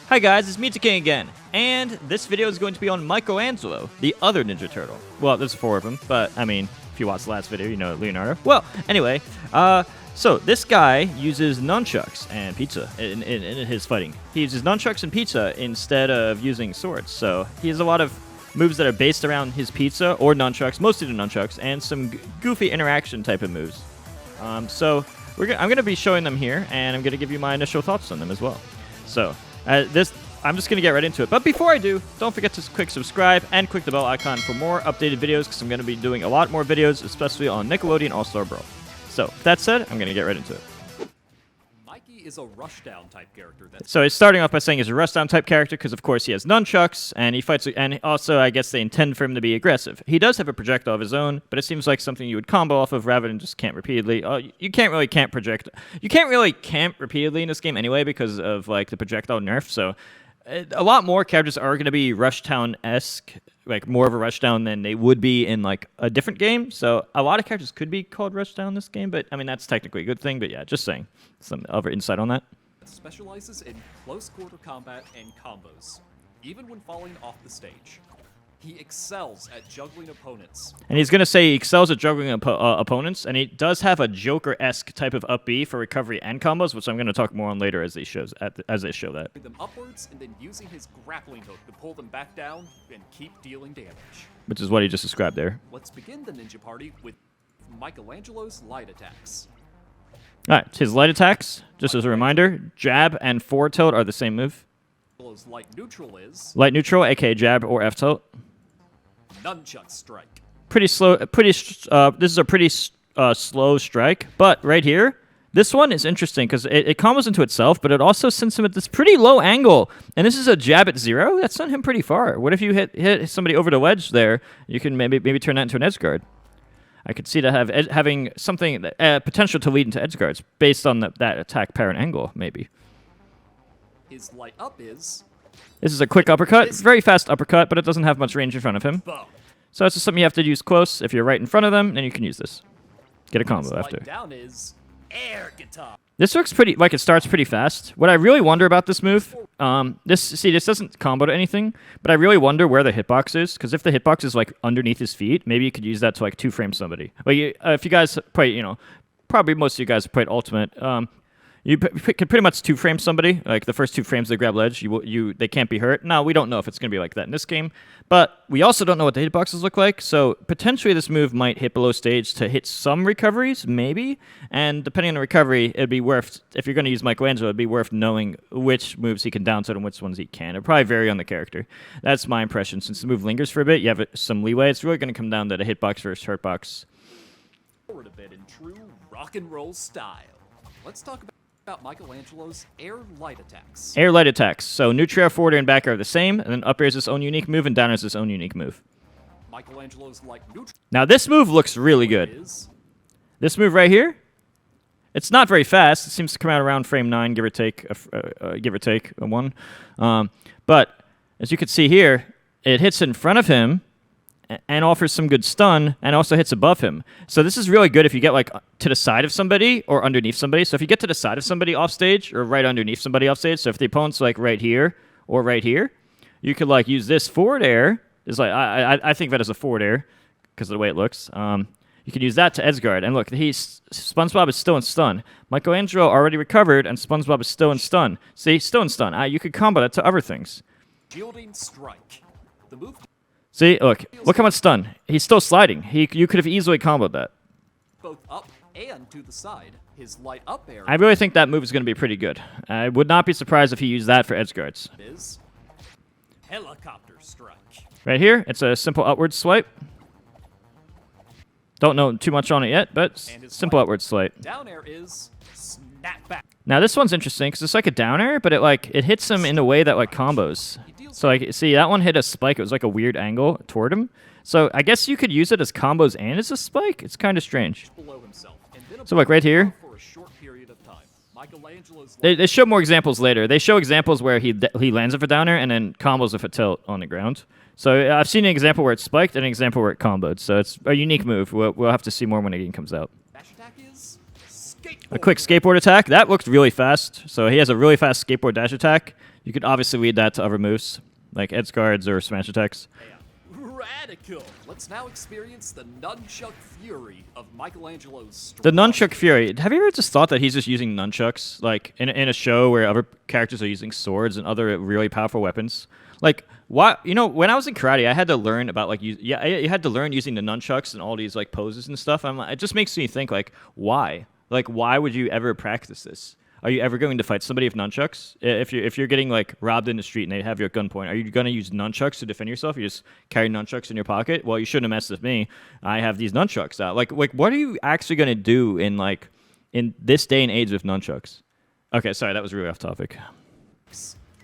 Hi guys, it's Mew2king again, and this video is going to be on Michelangelo, the other Ninja Turtle. Well, there's 4 of them, but I mean, if you watched the last video, you know Leonardo. Well, anyway, so this guy uses nunchucks and pizza in his fighting. He uses nunchucks and pizza instead of using swords, so he has a lot of moves that are based around his pizza or nunchucks, mostly the nunchucks, and some goofy interaction type of moves. I'm going to be showing them here, and I'm going to give you my initial thoughts on them as well. So, I'm just going to get right into it. But before I do, don't forget to click subscribe and click the bell icon for more updated videos, because I'm going to be doing a lot more videos, especially on Nickelodeon All-Star Brawl. So, with that said, I'm going to get right into it. Mikey is a Rushdown type character. So he's starting off by saying he's a Rushdown type character because, of course, he has nunchucks, and he fights, and also, I guess they intend for him to be aggressive. He does have a projectile of his own, but it seems like something you would combo off of rather than just camp repeatedly. You can't really camp repeatedly in this game anyway because of like the projectile nerf. So a lot more characters are going to be Rushdown-esque, like more of a Rushdown than they would be in like a different game. So a lot of characters could be called Rushdown in this game, but I mean that's technically a good thing. But yeah, just saying some other insight on that. Specializes in close quarter combat and combos, even when falling off the stage. He excels at juggling opponents. And he's going to say he excels at juggling opponents, and he does have a Joker-esque type of up B for recovery and combos, which I'm going to talk more on later as they show that. Them upwards and then using his grappling hook to pull them back down and keep dealing damage. Which is what he just described there. Let's begin the ninja party with Michelangelo's light attacks. Alright, his light attacks, just as a reminder, jab and forward tilt are the same move. Michelangelo's light neutral is light neutral, aka jab or F tilt. Nunchuck strike. Pretty slow. This is a pretty slow strike, but right here, this one is interesting because it combos into itself, but it also sends him at this pretty low angle. And this is a jab at 0. That sent him pretty far. What if you hit somebody over the wedge there? You can maybe turn that into an edge guard. I could see that having something potential to lead into edge guards based on that attack parent angle, maybe. His light up is. This is a quick uppercut, very fast uppercut, but it doesn't have much range in front of him. So it's just something you have to use close. If you're right in front of them, then you can use this. Get a combo after. Down is air guitar. This looks pretty, like it starts pretty fast. What I really wonder about this move, this doesn't combo to anything, but I really wonder where the hitbox is, because if the hitbox is like underneath his feet, maybe you could use that to like 2-frame somebody. Like if you guys play, probably most of you guys have played Ultimate. You can pretty much 2-frame somebody, like the first 2 frames they grab ledge, they can't be hurt. Now, we don't know if it's going to be like that in this game, but we also don't know what the hitboxes look like, so potentially this move might hit below stage to hit some recoveries, maybe, and depending on the recovery, it'd be worth, if you're going to use Michelangelo, it'd be worth knowing which moves he can down tilt and which ones he can. It'll probably vary on the character. That's my impression. Since the move lingers for a bit, you have some leeway. It's really going to come down to the hitbox versus hurtbox. Forward a bit in true rock and roll style. Let's talk about Michelangelo's air light attacks. Air light attacks. So neutral, forward air, and back air are the same, and then up air is its own unique move, and down air is its own unique move. Michelangelo's light neutral. Now this move looks really good. This move right here, it's not very fast. It seems to come out around frame 9, give or take a 1. But as you can see here, it hits in front of him and offers some good stun, and also hits above him. So this is really good if you get like to the side of somebody or underneath somebody. So if you get to the side of somebody off stage or right underneath somebody off stage, so if the opponent's like right here or right here, you could like use this forward air. Is like I think that is a forward air because of the way it looks. You can use that to edge guard. And look, SpongeBob is still in stun. Michelangelo already recovered, and SpongeBob is still in stun. See, still in stun. You could combo that to other things. Shielding strike. The move. See, look how much stun. He's still sliding. You could have easily comboed that. Both up and to the side. His light up air. I really think that move is going to be pretty good. I would not be surprised if he used that for edge guards. Is helicopter strike. Right here, it's a simple upward swipe. Don't know too much on it yet, but simple upward swipe. Down air is snapback. Now this one's interesting because it's like a down air, but it hits him in a way that like combos. So like, see, that one hit a spike. It was like a weird angle toward him. So I guess you could use it as combos and as a spike. It's kind of strange. So like right here, they show more examples later. They show examples where he lands with a down air and then combos with a tilt on the ground. So I've seen an example where it's spiked and an example where it comboed. So it's a unique move. We'll have to see more when the game comes out. A quick skateboard attack. That looked really fast. So he has a really fast skateboard dash attack. You could obviously lead that to other moves, like edge guards or smash attacks. Radical. Let's now experience the Nunchuck Fury of Michelangelo's The strong Nunchuck Fury. Have you ever just thought that he's just using nunchucks, like in a show where other characters are using swords and other really powerful weapons? Like, why? You know, when I was in karate, I had to learn about like you had to learn using the nunchucks and all these like poses and stuff. It just makes me think like, why? Like, why would you ever practice this? Are you ever going to fight somebody with nunchucks? If you're getting like robbed in the street and they have you at gunpoint, are you going to use nunchucks to defend yourself? You just carry nunchucks in your pocket? Well, you shouldn't have messed with me. I have these nunchucks out. Like what are you actually going to do in this day and age with nunchucks? Okay, sorry, that was really off topic.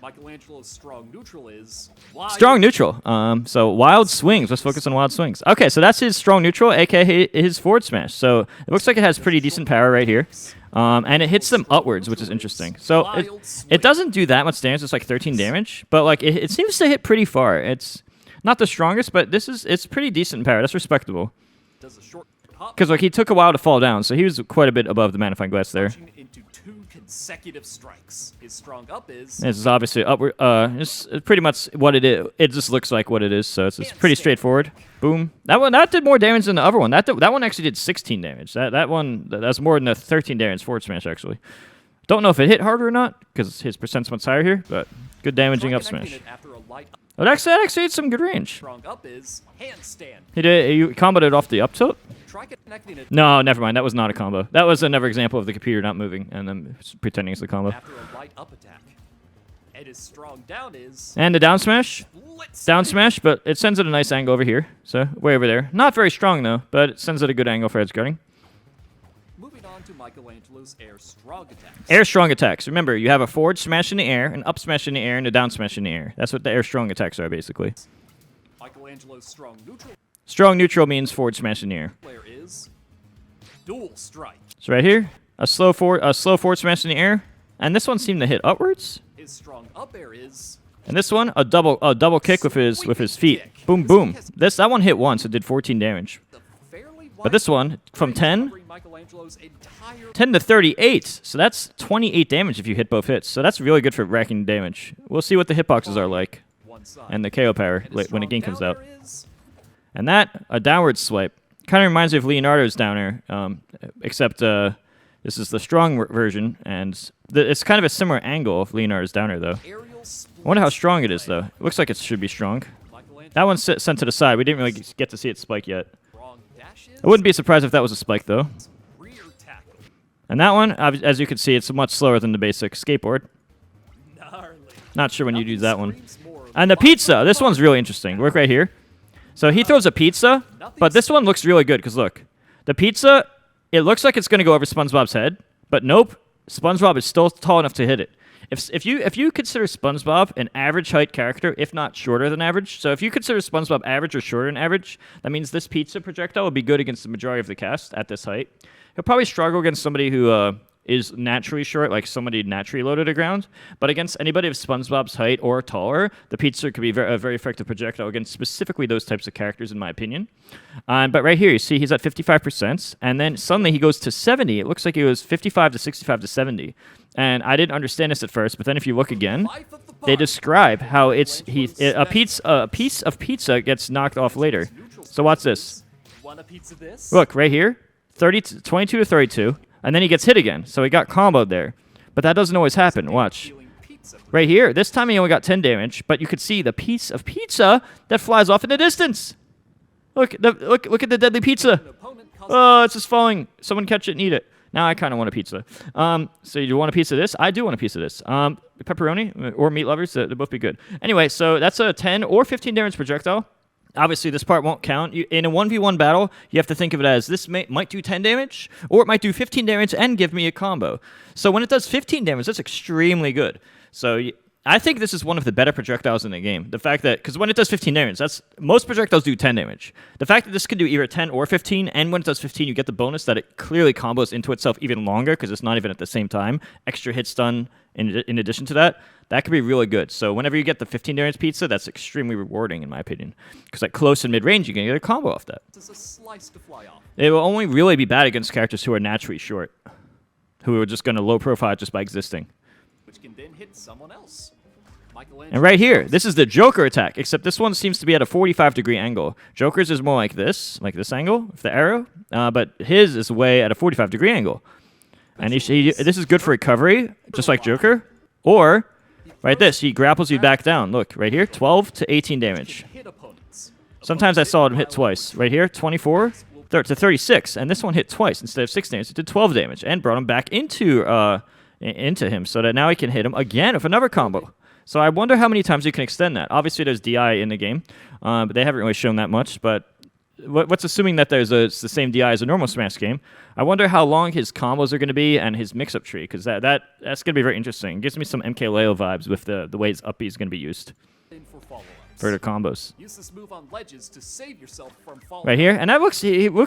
Michelangelo's strong neutral is wild. Strong neutral. So wild swings. Let's focus on wild swings. Okay, so that's his strong neutral, aka his forward smash. So it looks like it has pretty decent power right here. And it hits them upwards, which is interesting. So it doesn't do that much damage. It's like 13 damage, but like it seems to hit pretty far. It's not the strongest, but it's pretty decent power. That's respectable. Because like he took a while to fall down, so he was quite a bit above the magnifying glass there. Into 2 consecutive strikes. His strong up is. This is obviously upward. It's pretty much what it is. It just looks like what it is, so it's pretty straightforward. Boom. That did more damage than the other one. That one actually did 16 damage. That's more than a 13 damage forward smash actually. Don't know if it hit harder or not because his percent's much higher here, but good damaging up smash. Oh, that actually had some good range. Strong up is handstand. You comboed it off the up tilt? Try connecting it. No, never mind. That was not a combo. That was another example of the computer not moving and then pretending it's a combo. After a light up attack. And his strong down is. And the down smash. Down smash, but it sends it a nice angle over here. So way over there. Not very strong though, but it sends it a good angle for edge guarding. Moving on to Michelangelo's air strong attacks. Air strong attacks. Remember, you have a forward smash in the air, an up smash in the air, and a down smash in the air. That's what the air strong attacks are basically. Michelangelo's strong neutral. Strong neutral means forward smash in the air. Player is dual strike. So right here, a slow forward smash in the air, and this one seemed to hit upwards. His strong up air is. And this one, a double kick with his feet. Boom, boom. That one hit once. It did 14 damage. But this one, from 10 to 38. So that's 28 damage if you hit both hits. So that's really good for racking damage. We'll see what the hitboxes are like and the KO power when the game comes out. And that, a downward swipe. Kind of reminds me of Leonardo's down air, except this is the strong version, and it's kind of a similar angle of Leonardo's down air, though. I wonder how strong it is, though. It looks like it should be strong. That one's sent to the side. We didn't really get to see it spike yet. I wouldn't be surprised if that was a spike, though. And that one, as you can see, it's much slower than the basic skateboard. Not sure when you use that one. And the pizza. This one's really interesting. Look right here. So he throws a pizza, but this one looks really good because look. The pizza, it looks like it's going to go over SpongeBob's head, but nope. SpongeBob is still tall enough to hit it. If you consider SpongeBob an average height character, if not shorter than average, so if you consider SpongeBob average or shorter than average, that means this pizza projectile would be good against the majority of the cast at this height. He'll probably struggle against somebody who is naturally short, like somebody naturally low to the ground. But against anybody of SpongeBob's height or taller, the pizza could be a very effective projectile against specifically those types of characters, in my opinion. But right here, you see he's at 55%, and then suddenly he goes to 70. It looks like he was 55 to 65 to 70. And I didn't understand this at first, but then if you look again, they describe how a piece of pizza gets knocked off later. So watch this. Look, right here, 22 to 32. And then he gets hit again, so he got comboed there. But that doesn't always happen. Watch. Right here, this time he only got 10 damage, but you could see the piece of pizza that flies off in the distance. Look at the deadly pizza. Oh, it's just falling. Someone catch it and eat it. Now I kind of want a pizza. So you want a piece of this? I do want a piece of this. Pepperoni or meat lovers, they'll both be good. Anyway, so that's a 10 or 15 damage projectile. Obviously, this part won't count. In a 1v1 battle, you have to think of it as this might do 10 damage, or it might do 15 damage and give me a combo. So when it does 15 damage, that's extremely good. So I think this is one of the better projectiles in the game. The fact that, because when it does 15 damage, most projectiles do 10 damage. The fact that this can do either 10 or 15, and when it does 15, you get the bonus that it clearly combos into itself even longer, because it's not even at the same time. Extra hits done in addition to that. That could be really good. So whenever you get the 15 damage pizza, that's extremely rewarding in my opinion. Because at close and mid-range, you can get a combo off that. It will only really be bad against characters who are naturally short. Who are just going to low profile just by existing. Which can then hit someone else. Michelangelo And right here, this is the Joker attack, except this one seems to be at a 45-degree angle. Joker's is more like this angle, with the arrow, but his is way at a 45-degree angle. And this is good for recovery, just like Joker. Or, right this, he grapples you back down. Look, right here, 12 to 18 damage. hit opponents. Sometimes I saw him hit twice. Right here, 24 to 36, and this one hit twice. Instead of 6 damage, it did 12 damage, and brought him back into him, so that now he can hit him again with another combo. So I wonder how many times you can extend that. Obviously, there's DI in the game, but they haven't really shown that much. But what's assuming that it's the same DI as a normal Smash game? I wonder how long his combos are going to be and his mix-up tree, because that's going to be very interesting. It gives me some MKLeo vibes with the way his up B is going to be used for the combos. Use this move on ledges to save yourself from falling. Right here, and that looks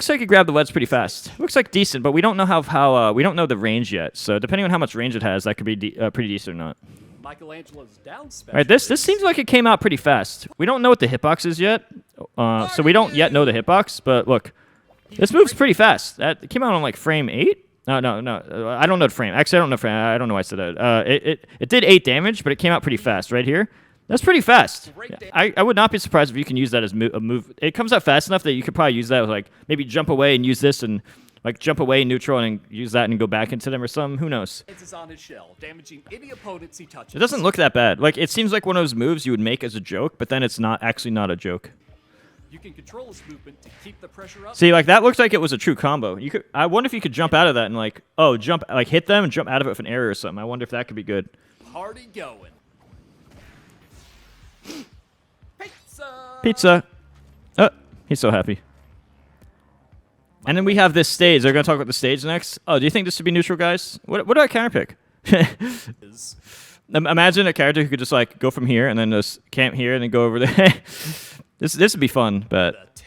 like he grabbed the ledge pretty fast. Looks like decent, but we don't know how we don't know the range yet. So depending on how much range it has, that could be pretty decent or not. Michelangelo's down special. Right, this seems like it came out pretty fast. We don't know what the hitbox is yet, so we don't yet know the hitbox. But look, this move's pretty fast. That came out on like frame 8. No, I don't know the frame. Actually, I don't know frame. I don't know why I said that. It did 8 damage, but it came out pretty fast. Right here, that's pretty fast. I would not be surprised if you can use that as a move. It comes out fast enough that you could probably use that with like maybe jump away and use this and. Like jump away neutral and use that and go back into them or something. Who knows? It's on his shell, damaging any opponents he touches. It doesn't look that bad. Like it seems like one of those moves you would make as a joke, but then it's not a joke. You can control his movement to keep the pressure up. See, like that looks like it was a true combo. I wonder if you could jump out of that and like hit them and jump out of it with an arrow or something. I wonder if that could be good. Party going. Pizza. Pizza. Oh, he's so happy. And then we have this stage. They're going to talk about the stage next. Oh, do you think this should be neutral, guys? What do I counter pick? Imagine a character who could just like go from here and then just camp here and then go over there. This would be fun, but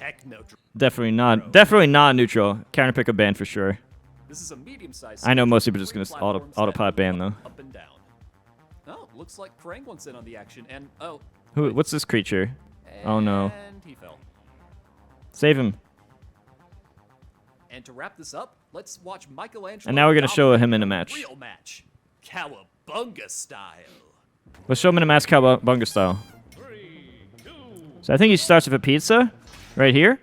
definitely not neutral. Counter pick a ban for sure. This is a medium-sized. I know most people are just going to autopilot ban though. Up and down. Oh, looks like Krang wants in on the action, and What's this creature? Oh no. And he fell. Save him. And to wrap this up, let's watch Michelangelo. And now we're going to show him in a match. Real match. Cowabunga style. Let's show him in a match Cowabunga style. So I think he starts with a pizza right here.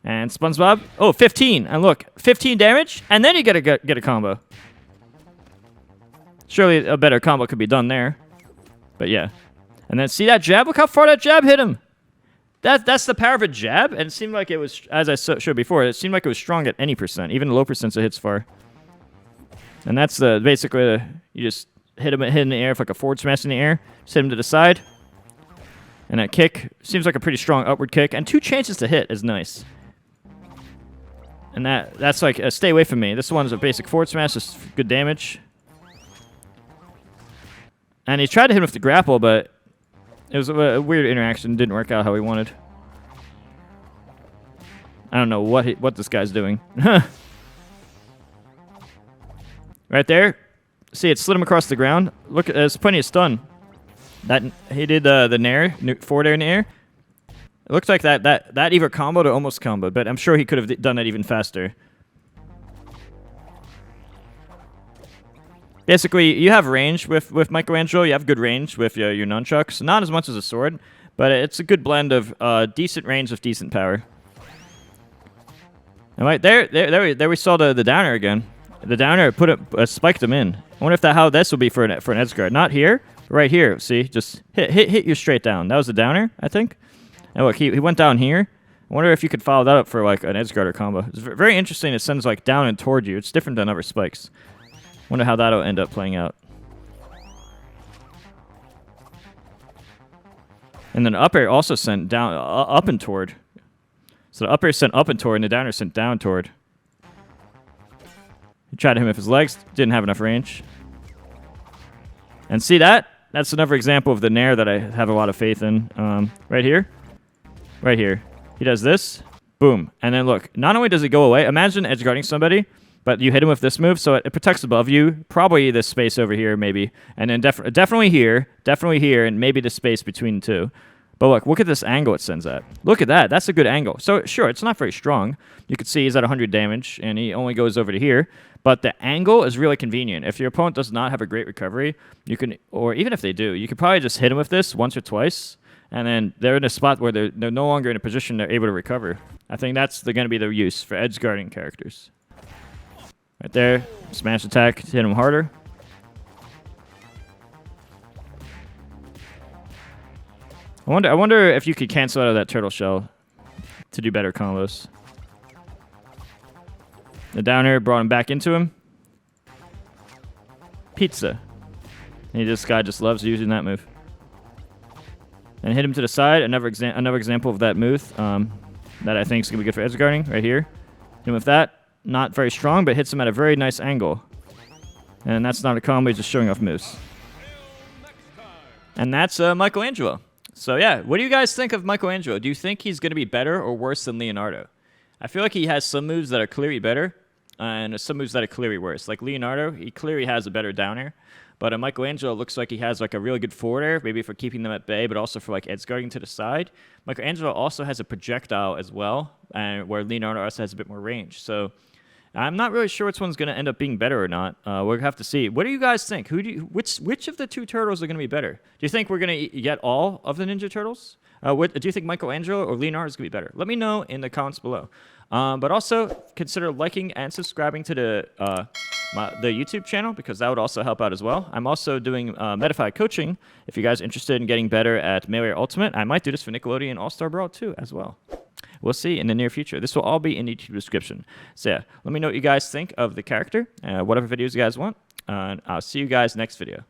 And SpongeBob. Oh, 15. And look, 15 damage. And then you get a combo. Surely a better combo could be done there. But yeah. And then see that jab? Look how far that jab hit him. That's the power of a jab, and it seemed like it was, as I showed before, it seemed like it was strong at any percent, even low percents it hits far. And that's basically, you just hit him in the air with like a forward smash in the air, just hit him to the side. And that kick seems like a pretty strong upward kick, and 2 chances to hit is nice. And that's like, stay away from me. This one's a basic forward smash, just good damage. And he tried to hit him with the grapple, but it was a weird interaction. Didn't work out how he wanted. I don't know what this guy's doing. Right there. See, it slid him across the ground. Look, there's plenty of stun. He did the nair, forward air in the air. It looks like that either comboed or almost comboed, but I'm sure he could have done that even faster. Basically, you have range with Michelangelo. You have good range with your nunchucks. Not as much as a sword, but it's a good blend of decent range with decent power. And right there we saw the downer again. The downer spiked him in. I wonder how this will be for an edge guard. Not here, but right here. See, just hit you straight down. That was the downer, I think. And look, he went down here. I wonder if you could follow that up for like an edge guard or combo. It's very interesting. It sends like down and toward you. It's different than other spikes. Wonder how that'll end up playing out. And then up air also sent down, up and toward. So the up air sent up and toward, and the downer sent down toward. He tried to hit him with his legs, didn't have enough range. And see that? That's another example of the nair that I have a lot of faith in. Right here. Right here. He does this. Boom. And then look, not only does it go away, imagine edge guarding somebody. But you hit him with this move, so it protects above you. Probably this space over here, maybe. And then definitely here, and maybe the space between the two. But look at this angle it sends at. Look at that. That's a good angle. So sure, it's not very strong. You can see he's at 100 damage, and he only goes over to here. But the angle is really convenient. If your opponent does not have a great recovery, you can, or even if they do, you could probably just hit him with this once or twice, and then they're in a spot where they're no longer in a position they're able to recover. I think that's going to be the use for edge guarding characters. Right there, smash attack to hit him harder. I wonder if you could cancel out of that turtle shell to do better combos. The downer brought him back into him. Pizza. And this guy just loves using that move. And hit him to the side. Another example of that move that I think is going to be good for edge guarding right here. Hit him with that. Not very strong, but hits him at a very nice angle. And that's not a combo, he's just showing off moves. And that's Michelangelo. So yeah, what do you guys think of Michelangelo? Do you think he's going to be better or worse than Leonardo? I feel like he has some moves that are clearly better, and some moves that are clearly worse. Like Leonardo, he clearly has a better down air, but Michelangelo looks like he has like a really good forward air, maybe for keeping them at bay, but also for like edge guarding to the side. Michelangelo also has a projectile as well, and where Leonardo also has a bit more range. So I'm not really sure which one's going to end up being better or not. We'll have to see. What do you guys think? Which of the two turtles are going to be better? Do you think we're going to get all of the Ninja Turtles? Do you think Michelangelo or Leonardo is going to be better? Let me know in the comments below. But also consider liking and subscribing to the YouTube channel, because that would also help out as well. I'm also doing Metafi coaching. If you guys are interested in getting better at Melee or Ultimate, I might do this for Nickelodeon All-Star Brawl too as well. We'll see in the near future. This will all be in the YouTube description. So yeah, let me know what you guys think of the character, whatever videos you guys want, and I'll see you guys next video.